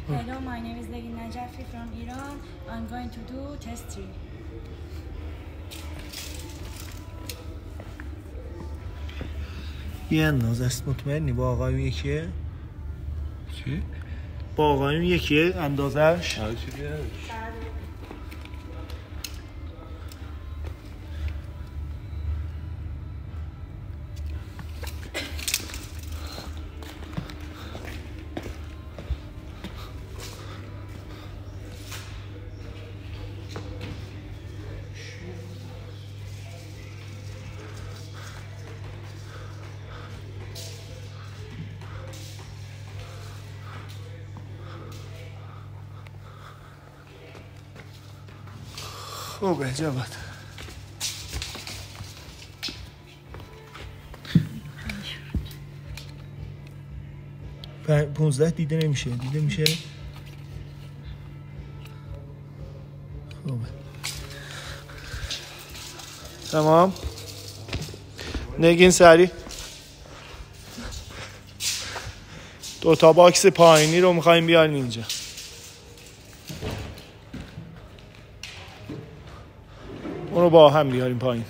Hello, my name is Legin Najafi from Iran. I'm going to do test 3. یه اندازه است. مطمئنی با آقایون یکیه؟ چی؟ با آقایون یکیه اندازهش؟ هر چی بیارش خوبه جواد. 15 دیده نمیشه. دیده میشه. خوبه. تمام. نگین سری. 2 تا باکس پایینی رو میخوایم بیاریم اینجا. اونو با هم بیاریم پایین.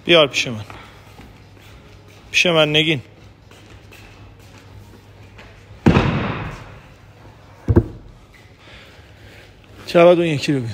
بیار پیش من. پیش من نگین. جواد اون یکی رو بیار.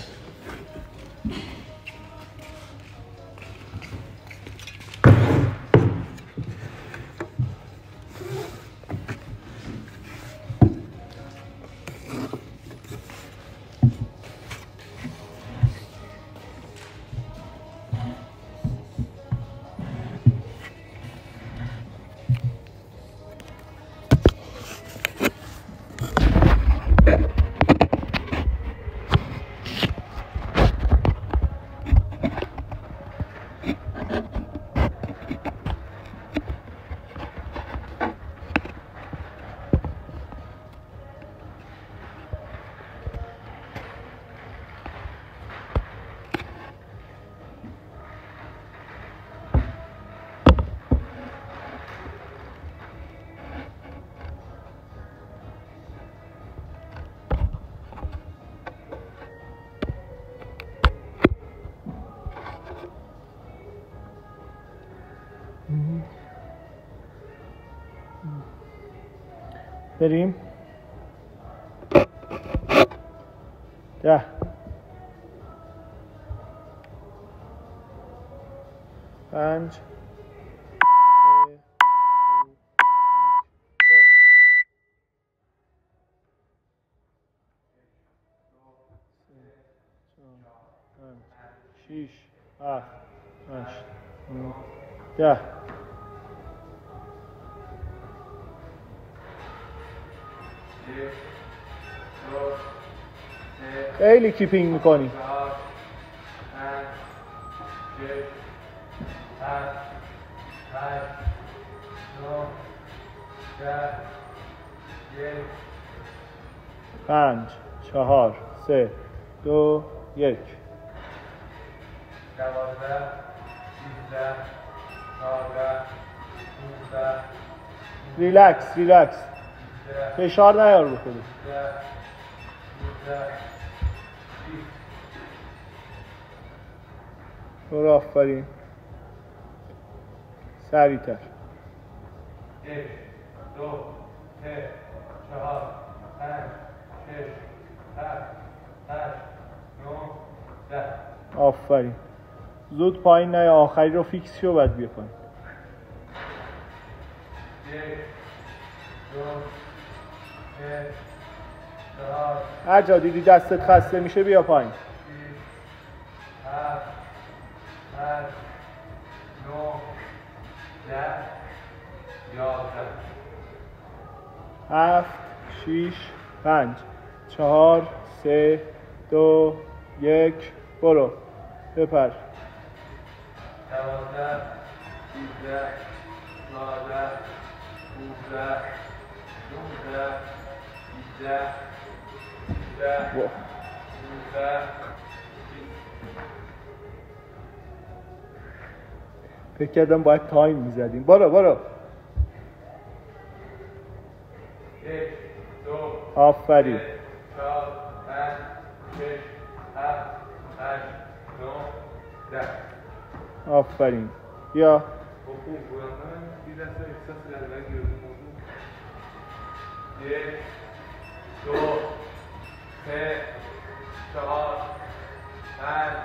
بریم 10 5 6 7 8 10 خیلی کیپینگ میکنی. 5 4 3 2 1 ریلکس ریلکس. فشار نیار رو خودت. برو آفرین. سریعتر. 1 2 3 4 5 6 7 8 9 10. آفرین. زود پایین نیا. آخری رو فیکس شو بعد بیا پایین. 1 2 3 4. هر جا دیدی دستت خسته میشه بیا پایین. 7 8 9 10 11 7 6 5 4 3 2 1 برو بپر. 12 13 14 15 16 17 18 فکر کردم باید تایم میزدیم. برو. 1 2 آفرین. 4 5 6 7 8 9 10 آفرین. یا یک، دو، سه، چهار، پنج.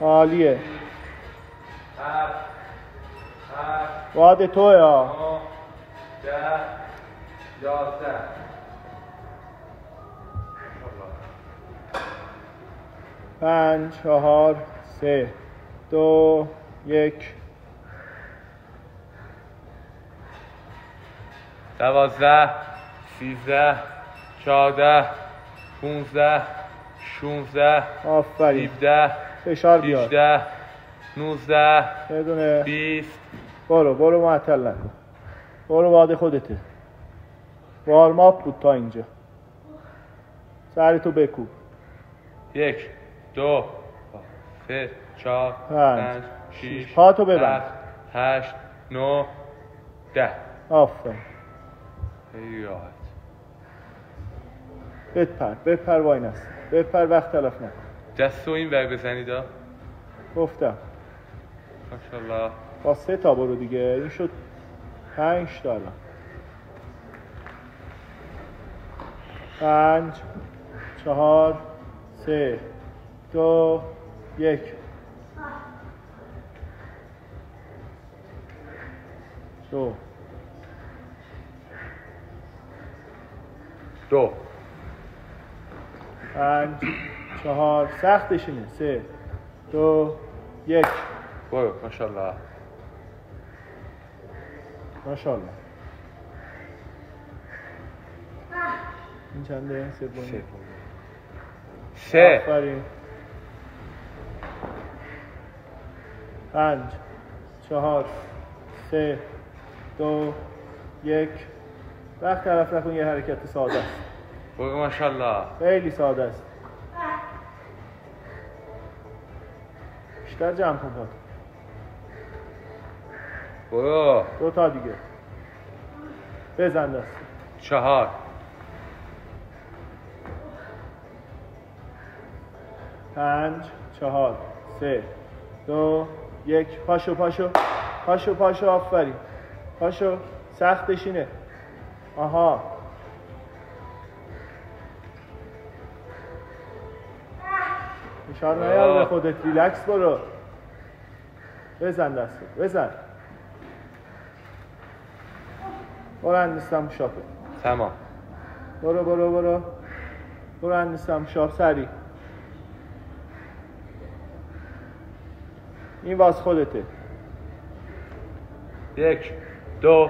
عالیه. هفت. واد توه ها. 9 10 11. 5 4 3 2 1. 12 13 14 15 16 آفرین. 17 فشار بیار. 18 19 بدونه 20. برو معطل نکن. برو واد خودته. وارماپ بود تا اینجا. سرتو بکوب. 1 2 3 4 5 6 پاتو ببند. 8 9 10. آفرین. خیلی راحت. بپر وای نست. بپر وقت تلف نکن. دستو این ور بزنید ها. گفتم ماشاءالله. با 3 تا برو دیگه. این شد 5 تا الان. 5 4 3 2 1. دو 5 4 سختش اینه. 3 2 1. برو. ماشاءالله. این چنده؟ سومی. 3. آفرین. 5 4 3 2 1. وقت طرف نکن. یه حرکت ساده است. برو. ماشاءالله. خیلی ساده است. بیشتر جمع کن پات. برو. 2 تا دیگه. بزن دست. 4 5 4 3 2 1. پاشو. آفرین. پاشو. سختش اینه. آها. فشار نیار به خودت. ریلکس برو. بزن دستو. بزن. برو اندستم شاپه. تمام. برو اندستم شاپ. سری. این واس خودته. 1 2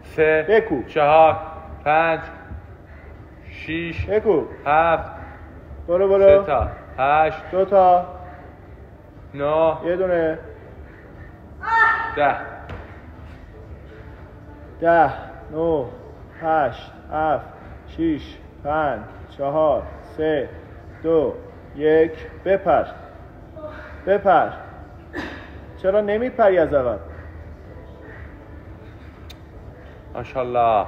3 بکوب. 4 5 6 بکوب. 7. برو 3 تا 8 2 تا 9 یه دونه 10. 10 9 8 7 6 5 4 3 2 1. بپر. چرا نمیپری از اول؟ ماشاءالله.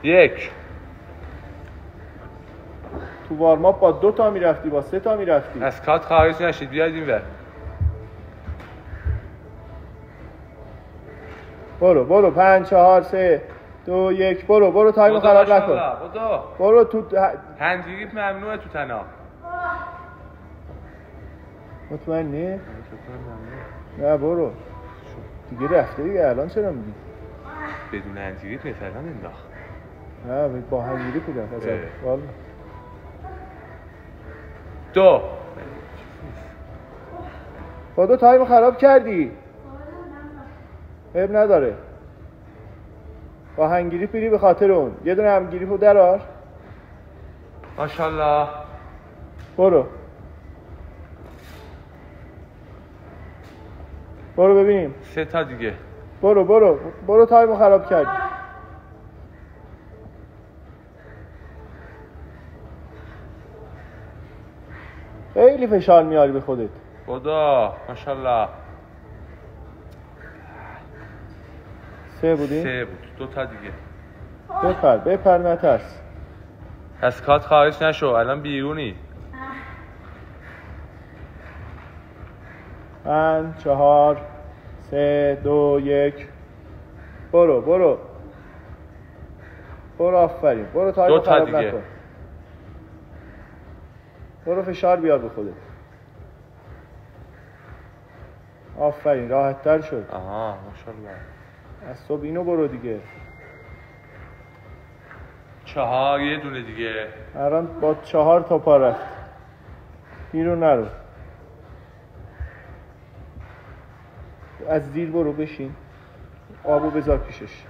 یک. تو وارماپ با 2 تا میرفتی، با 3 تا میرفتی. از کات خارج نشید. بیاید این ور. برو 5 4 3 2 1. برو تایم خراب نکن. برو تو هندگیری ممنوعه تو تناب. مطمئنی؟ نه برو دیگه. رفته دیگه. الان چرا میگی؟ بدون هندگیری مثلا انداخت. نه با هندگیری کجا اصلا؟ والا 2. خدا تایم خراب کردی. عیب نداره. با هنگیری پیری به خاطر اون. یه دونه همگیری رو درار. ماشاءالله. برو ببینیم. 3 تا دیگه. برو تایم خراب کردی. خیلی فشار میاری به خودت. خدا ماشاءالله. 3 بودی؟ 3 بود. 2 تا دیگه. بپر نترس. از کات خارج نشو، الان بیرونی. 5 4 3 2 1 برو آفرین. برو تایم 2 تا خراب دیگه. نکن. برو فشار بیار به خودت. آفرین راحت تر شد. آها ماشاءالله. از صبح اینو برو دیگه. 4 یه دونه دیگه. الان با 4 تا پا رفت. بیرون نرو. از زیر برو بشین. آبو بذار پیشش.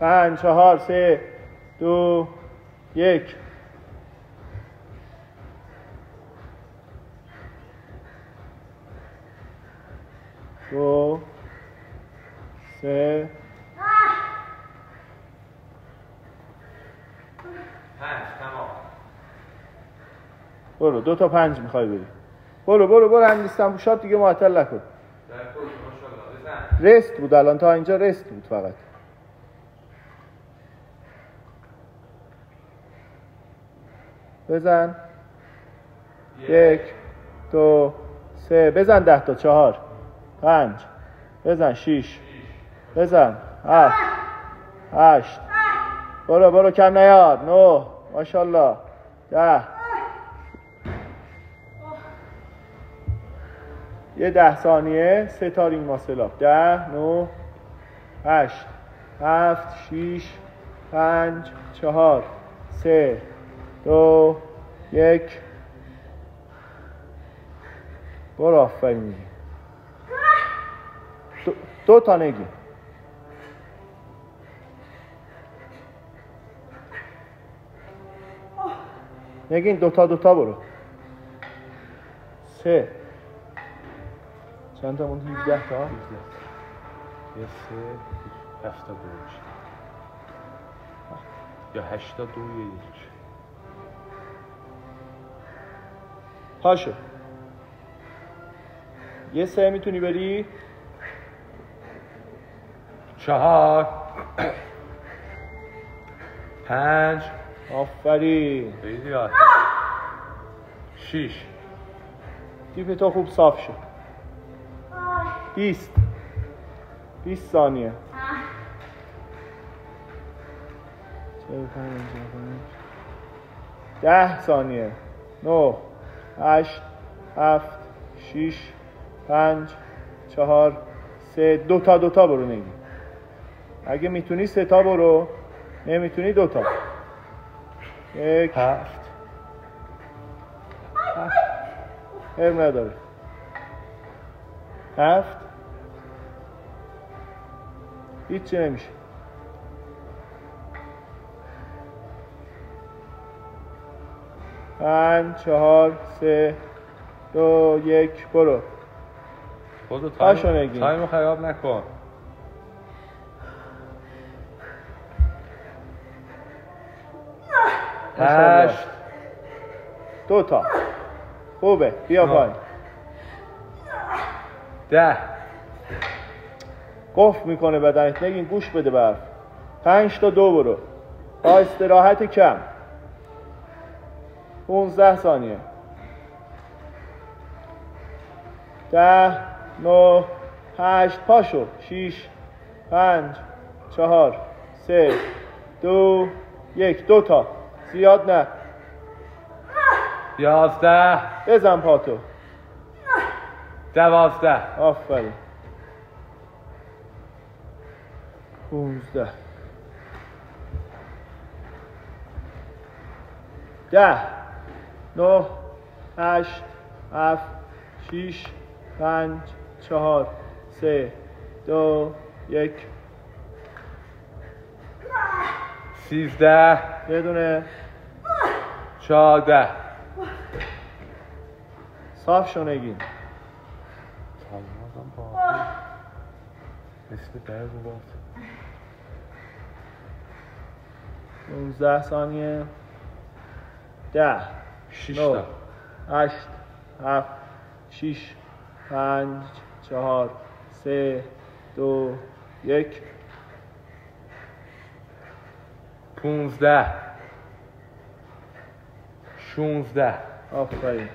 5 4 3 2 1 2 3 5 تمام. برو 2 تا 5 میخوای بری. برو هندیستم بوشات دیگه معطل نکن. رست بود الان تا اینجا رست بود فقط. بزن 1 2 3 بزن 10 تا 4 5 بزن 6 بزن 7 8 برو کم نیاد 9 ماشاءالله 10 یه 10 ثانیه 3 تا رینگ ماسل اپ 10 9 8 7 6 5 4 3 2 1 برو آفرین. 2 تا نگی. نگین 2 تا برو. 3 چند تا موند؟ 17 تا. یه 3 72 میشه. یا 82 یه یک. پاشو. یه 3 میتونی بری؟ 4 5 آفرین. خیلی راحت. 6 دیپ تو خوب صاف شد. 20 ثانیه. 10 ثانیه. 9 8 7 6 5 4 3 2 تا برو نگی. اگه میتونی 3 تا برو، نمیتونی 2 تا. 1 7 ام نداره. 7 هیچی نمیشه. 5 4 3 2 1 برو. خودو پاشو نگین. تایمو خراب نکن. ماشاءالله. 8 2 تا خوبه. بیا پایین. 10 قفل میکنه بدنت. نگین گوش بده برف. 5 تا 2 برو با استراحت کم. 15 ثانیه. 10 9 8 پاشو. 6 5 4 3 2 1 2 تا زیاد نه. 11 بزن پاتو. 12 آفرین. 15 10 9 8 7 6 5 4 3 2 1 13 یه دونه. 14 صاف شونگین. تایمازم با مثل در رو باز. 19 ثانیه. 10 6 9 تا 8 7 6 5 4 3 2 1 15 16 آفرین.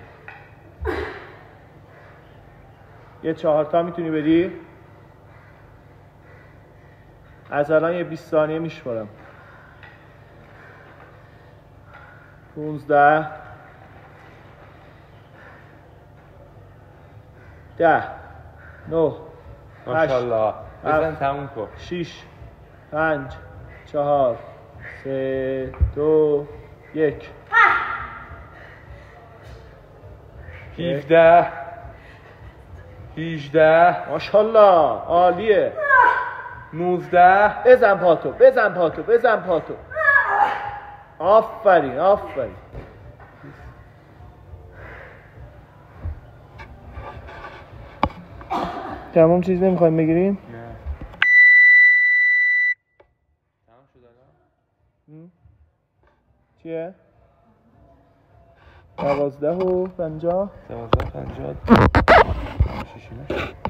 یه 4 تا میتونی بدی؟ از الان یه 20 ثانیه میشمارم. 15 10 9 ماشاءالله بزن هفت. تموم کن 6 5 4 3 2 1 17 18 ماشاءالله عالیه. 19 بزن پاتو بزن پاتو بزن پاتو. آفرین آفرین. تمام چیز نمیخوایم بگیریم؟ نه تمام شد الان چیه؟ 12 و 50 12 50 شیشی نشد